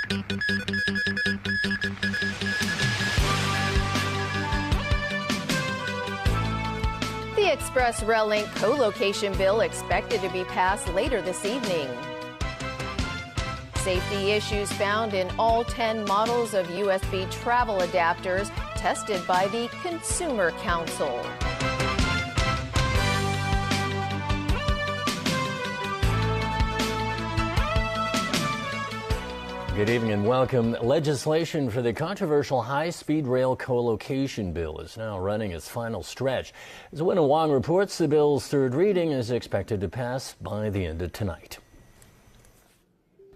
The Express Rail Link co-location bill expected to be passed later this evening. Safety issues found in all 10 models of USB travel adapters tested by the Consumer Council. Good evening and welcome. Legislation for the controversial high-speed rail co-location bill is now running its final stretch. As Winna Wong reports, the bill's third reading is expected to pass by the end of tonight.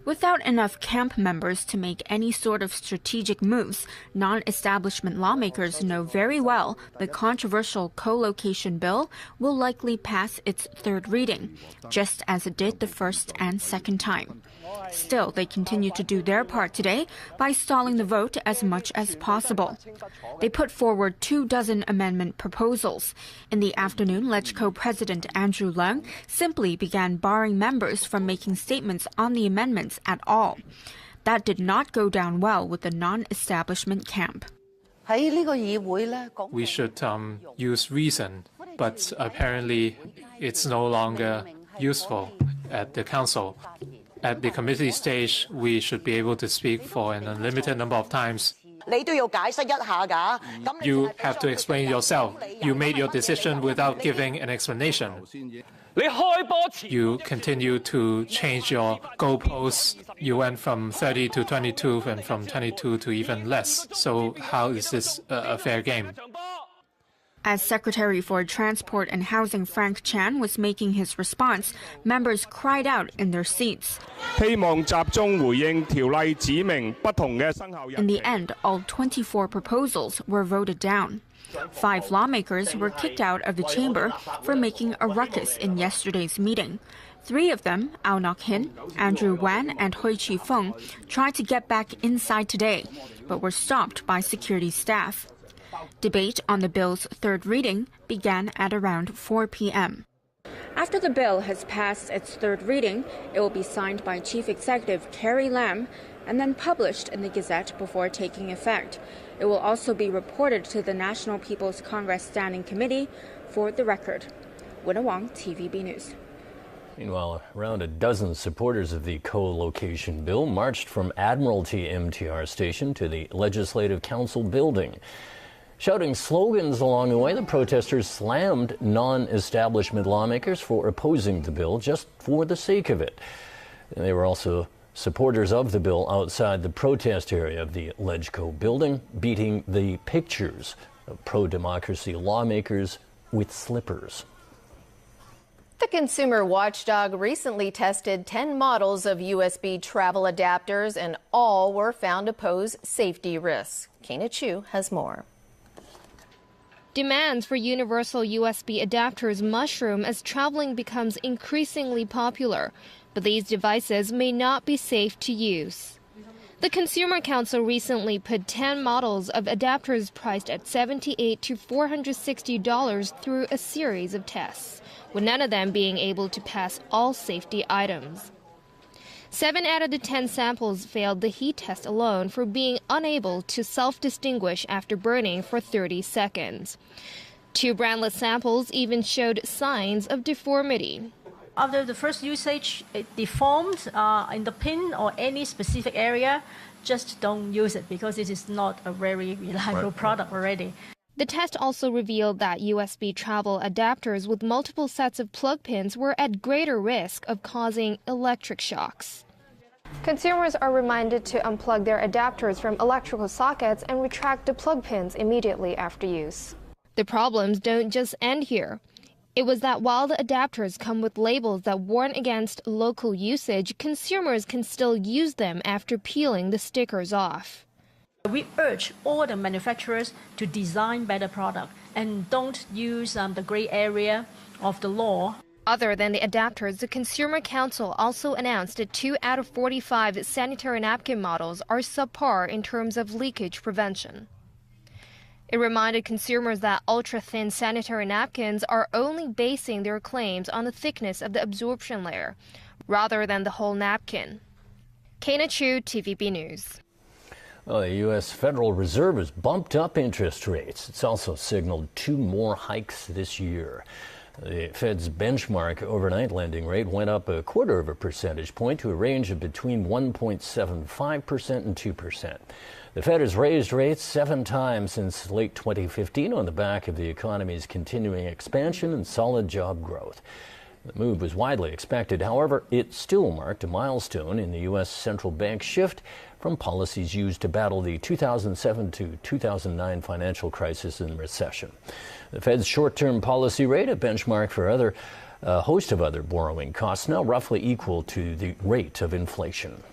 Without enough camp members to make any sort of strategic moves, non-establishment lawmakers know very well the controversial co-location bill will likely pass its third reading, just as it did the first and second time. Still, they continue to do their part today by stalling the vote as much as possible. They put forward 24 amendment proposals. In the afternoon, LegCo President Andrew Leung simply began barring members from making statements on the amendments at all. That did not go down well with the non-establishment camp. We should use reason, but apparently it's no longer useful at the council. At the committee stage, we should be able to speak for an unlimited number of times. You have to explain yourself. You made your decision without giving an explanation. You continue to change your goalposts. You went from 30 to 22 and from 22 to even less. So how is this a fair game? As Secretary for Transport and Housing Frank Chan was making his response, members cried out in their seats. In the end, all 24 proposals were voted down. 5 lawmakers were kicked out of the chamber for making a ruckus in yesterday's meeting. 3 of them, Ao Nok Hin, Andrew Wan, and Hui Chi Feng, tried to get back inside today, but were stopped by security staff. Debate on the bill's third reading began at around 4 p.m. After the bill has passed its third reading, it will be signed by Chief Executive Carrie Lam and then published in the Gazette before taking effect. It will also be reported to the National People's Congress Standing Committee for the record. Winna Wong, TVB News. Meanwhile, around a dozen supporters of the co-location bill marched from Admiralty MTR station to the Legislative Council building. Shouting slogans along the way, the protesters slammed non-establishment lawmakers for opposing the bill just for the sake of it. They were also supporters of the bill outside the protest area of the LegCo building, beating the pictures of pro-democracy lawmakers with slippers. The consumer watchdog recently tested 10 models of USB travel adapters, and all were found to pose safety risks. Kena Chu has more. Demands for universal USB adapters mushroom as traveling becomes increasingly popular, but these devices may not be safe to use. The Consumer Council recently put 10 models of adapters priced at $78 to $460 through a series of tests, with none of them being able to pass all safety items. 7 out of the 10 samples failed the heat test alone for being unable to self-distinguish after burning for 30 seconds. 2 brandless samples even showed signs of deformity. After the first usage, it deformed in the pin or any specific area. Just don't use it because it is not a very reliable product already. The test also revealed that USB travel adapters with multiple sets of plug pins were at greater risk of causing electric shocks. Consumers are reminded to unplug their adapters from electrical sockets and retract the plug pins immediately after use. The problems don't just end here. It was that while the adapters come with labels that warn against local usage, consumers can still use them after peeling the stickers off. We urge all the manufacturers to design better products and don't use the gray area of the law. Other than the adapters, the Consumer Council also announced that 2 out of 45 sanitary napkin models are subpar in terms of leakage prevention. It reminded consumers that ultra-thin sanitary napkins are only basing their claims on the thickness of the absorption layer, rather than the whole napkin. Kana Chu, TVB News. Well, the U.S. Federal Reserve has bumped up interest rates. It's also signaled 2 more hikes this year. The Fed's benchmark overnight lending rate went up 1/4 percentage point to a range of between 1.75% and 2%. The Fed has raised rates 7 times since late 2015 on the back of the economy's continuing expansion and solid job growth. The move was widely expected. However, it still marked a milestone in the U.S. central bank shift from policies used to battle the 2007 to 2009 financial crisis and recession. The Fed's short-term policy rate, a benchmark for a host of other borrowing costs, now roughly equal to the rate of inflation.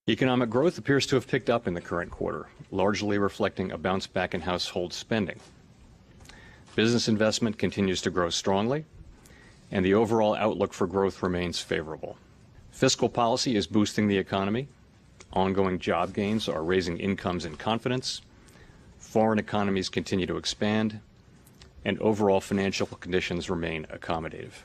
Economic growth appears to have picked up in the current quarter, largely reflecting a bounce back in household spending. Business investment continues to grow strongly, and the overall outlook for growth remains favorable. Fiscal policy is boosting the economy. Ongoing job gains are raising incomes and confidence. Foreign economies continue to expand, and overall financial conditions remain accommodative.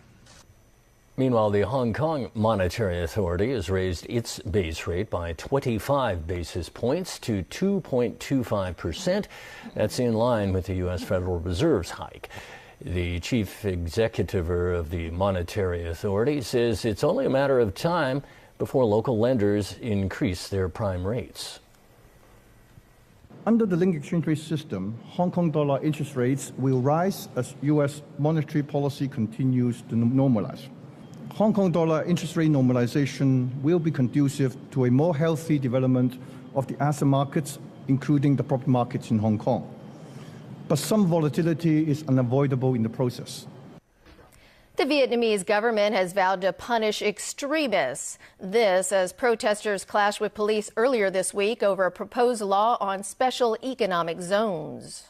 Meanwhile, the Hong Kong Monetary Authority has raised its base rate by 25 basis points to 2.25%. That's in line with the U.S. Federal Reserve's hike. The chief executive of the Monetary Authority says it's only a matter of time before local lenders increase their prime rates. Under the linked exchange rate system, Hong Kong dollar interest rates will rise as U.S. monetary policy continues to normalize. Hong Kong dollar interest rate normalization will be conducive to a more healthy development of the asset markets, including the property markets in Hong Kong. But some volatility is unavoidable in the process. The Vietnamese government has vowed to punish extremists. This as protesters clashed with police earlier this week over a proposed law on special economic zones.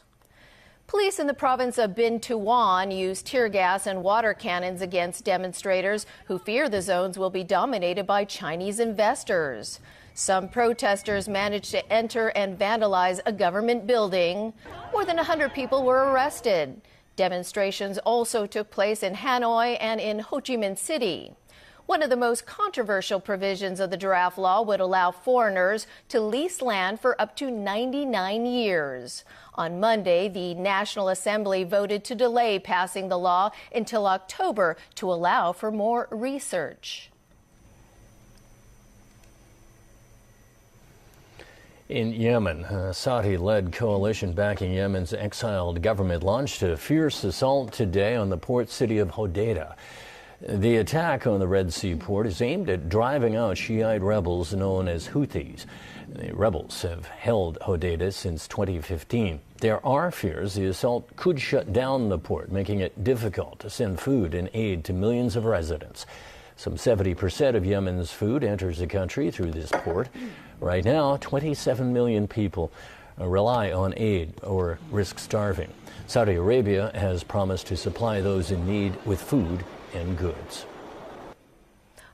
Police in the province of Binh Thuan used tear gas and water cannons against demonstrators who fear the zones will be dominated by Chinese investors. Some protesters managed to enter and vandalize a government building. More than 100 people were arrested. Demonstrations also took place in Hanoi and in Ho Chi Minh City. One of the most controversial provisions of the draft law would allow foreigners to lease land for up to 99 years. On Monday, the National Assembly voted to delay passing the law until October to allow for more research. In Yemen, a Saudi-led coalition backing Yemen's exiled government launched a fierce assault today on the port city of Hodeidah. The attack on the Red Sea port is aimed at driving out Shiite rebels known as Houthis. The rebels have held Hodeidah since 2015. There are fears the assault could shut down the port, making it difficult to send food and aid to millions of residents. Some 70% of Yemen's food enters the country through this port. Right now, 27 million people rely on aid or risk starving. Saudi Arabia has promised to supply those in need with food and goods.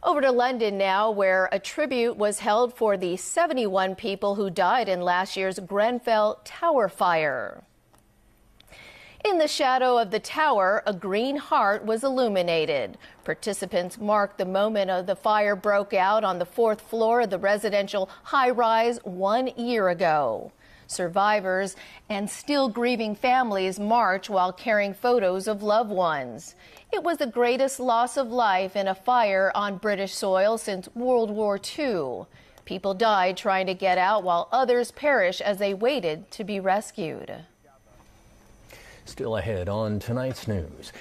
Over to London now, where a tribute was held for the 71 people who died in last year's Grenfell Tower fire. In the shadow of the tower, a green heart was illuminated. Participants marked the moment of the fire broke out on the 4th floor of the residential high-rise 1 year ago. Survivors and still grieving families march while carrying photos of loved ones. It was the greatest loss of life in a fire on British soil since World War II. People died trying to get out while others perished as they waited to be rescued. Still ahead on tonight's news.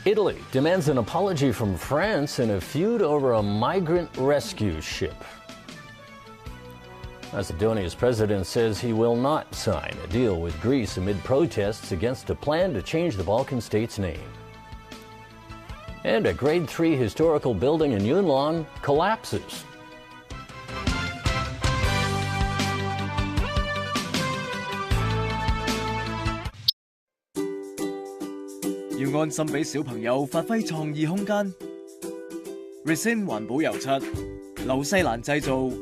Italy demands an apology from France in a feud over a migrant rescue ship. Macedonia's president says he will not sign a deal with Greece amid protests against a plan to change the Balkan state's name. And a Grade 3 historical building in Yuen Long collapses.要安心俾小朋友發揮創意空間。Resin 環保油漆，紐西蘭製造，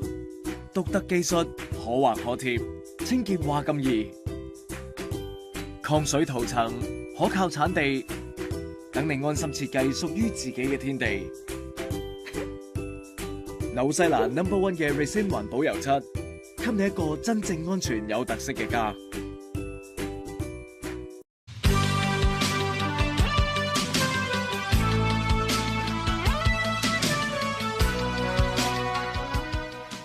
獨特技術，可畫可貼，清潔話咁易。抗水塗層，可靠產地，等你安心設計屬於自己嘅天地。紐西蘭 No.1 嘅 Resin 環保油漆，給你一個真正安全有特色嘅家。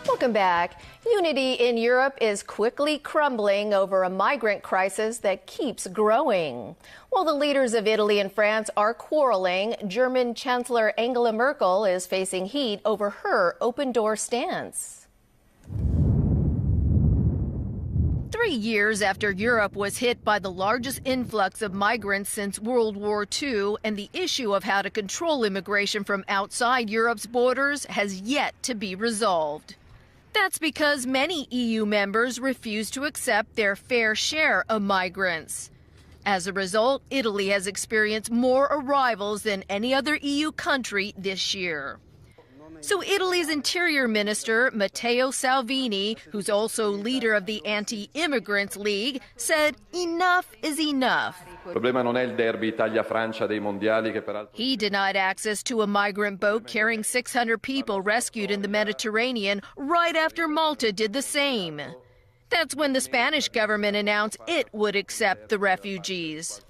Welcome back. Unity in Europe is quickly crumbling over a migrant crisis that keeps growing. While the leaders of Italy and France are quarreling, German Chancellor Angela Merkel is facing heat over her open-door stance. 3 years after Europe was hit by the largest influx of migrants since World War II, and the issue of how to control immigration from outside Europe's borders has yet to be resolved. That's because many EU members refuse to accept their fair share of migrants. As a result, Italy has experienced more arrivals than any other EU country this year. So Italy's Interior Minister, Matteo Salvini, who's also leader of the Anti-Immigrants League, said enough is enough. He denied access to a migrant boat carrying 600 people rescued in the Mediterranean right after Malta did the same. That's when the Spanish government announced it would accept the refugees.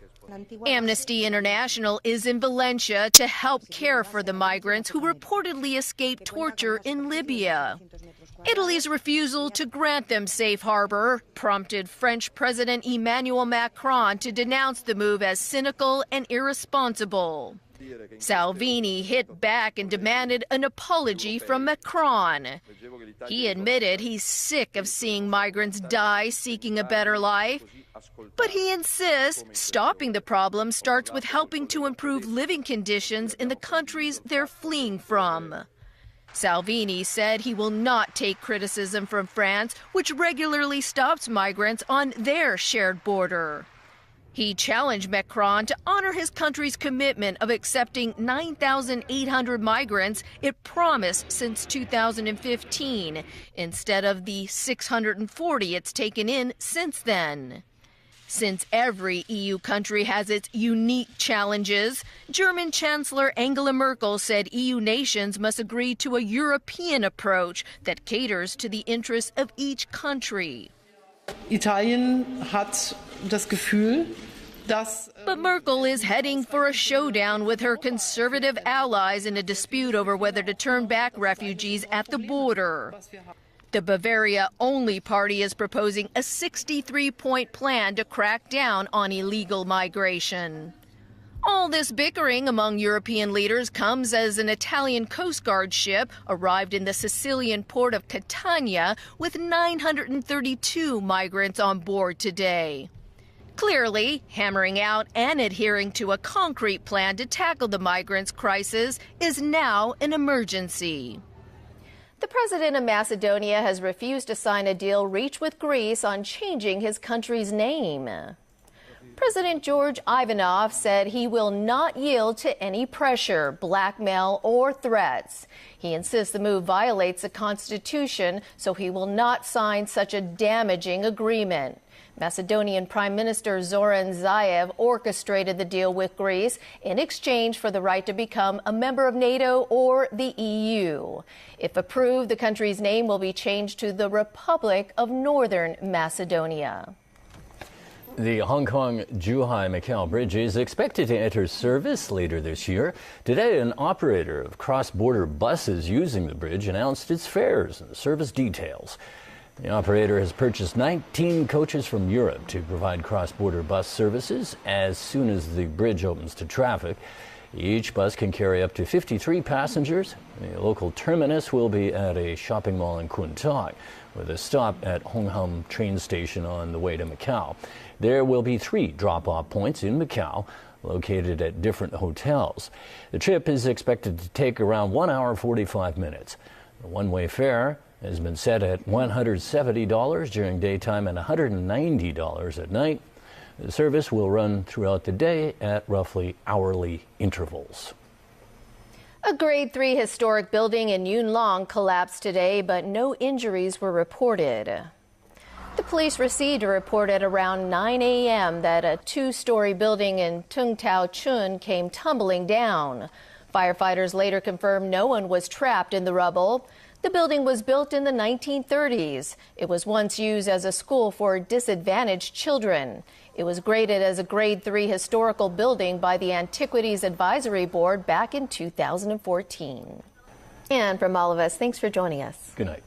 Amnesty International is in Valencia to help care for the migrants who reportedly escaped torture in Libya. Italy's refusal to grant them safe harbor prompted French President Emmanuel Macron to denounce the move as cynical and irresponsible. Salvini hit back and demanded an apology from Macron. He admitted he's sick of seeing migrants die seeking a better life. But he insists stopping the problem starts with helping to improve living conditions in the countries they're fleeing from. Salvini said he will not take criticism from France, which regularly stops migrants on their shared border. He challenged Macron to honor his country's commitment of accepting 9,800 migrants it promised since 2015, instead of the 640 it's taken in since then. Since every EU country has its unique challenges, German Chancellor Angela Merkel said EU nations must agree to a European approach that caters to the interests of each country. Italien hat das Gefühl, But Merkel is heading for a showdown with her conservative allies in a dispute over whether to turn back refugees at the border. The Bavaria-only party is proposing a 63-point plan to crack down on illegal migration. All this bickering among European leaders comes as an Italian Coast Guard ship arrived in the Sicilian port of Catania with 932 migrants on board today. Clearly, hammering out and adhering to a concrete plan to tackle the migrants' crisis is now an emergency. The president of Macedonia has refused to sign a deal reached with Greece on changing his country's name. President George Ivanov said he will not yield to any pressure, blackmail, or threats. He insists the move violates the Constitution, so he will not sign such a damaging agreement. Macedonian Prime Minister Zoran Zaev orchestrated the deal with Greece in exchange for the right to become a member of NATO or the EU. If approved, the country's name will be changed to the Republic of Northern Macedonia. The Hong Kong-Zhuhai-Macau Bridge is expected to enter service later this year. Today, an operator of cross-border buses using the bridge announced its fares and service details. The operator has purchased 19 coaches from Europe to provide cross-border bus services as soon as the bridge opens to traffic. Each bus can carry up to 53 passengers. The local terminus will be at a shopping mall in Kwun Tong, with a stop at Hong Kong train station on the way to Macau. There will be 3 drop-off points in Macau, located at different hotels. The trip is expected to take around 1 hour 45 minutes. The one-way fare has been set at $170 during daytime and $190 at night. The service will run throughout the day at roughly hourly intervals. A Grade 3 historic building in Yuen Long collapsed today, but no injuries were reported. The police received a report at around 9 a.m. that a 2-story building in Tung Tau Chun came tumbling down. Firefighters later confirmed no one was trapped in the rubble. The building was built in the 1930s. It was once used as a school for disadvantaged children. It was graded as a Grade 3 historical building by the Antiquities Advisory Board back in 2014. And from all of us, thanks for joining us. Good night.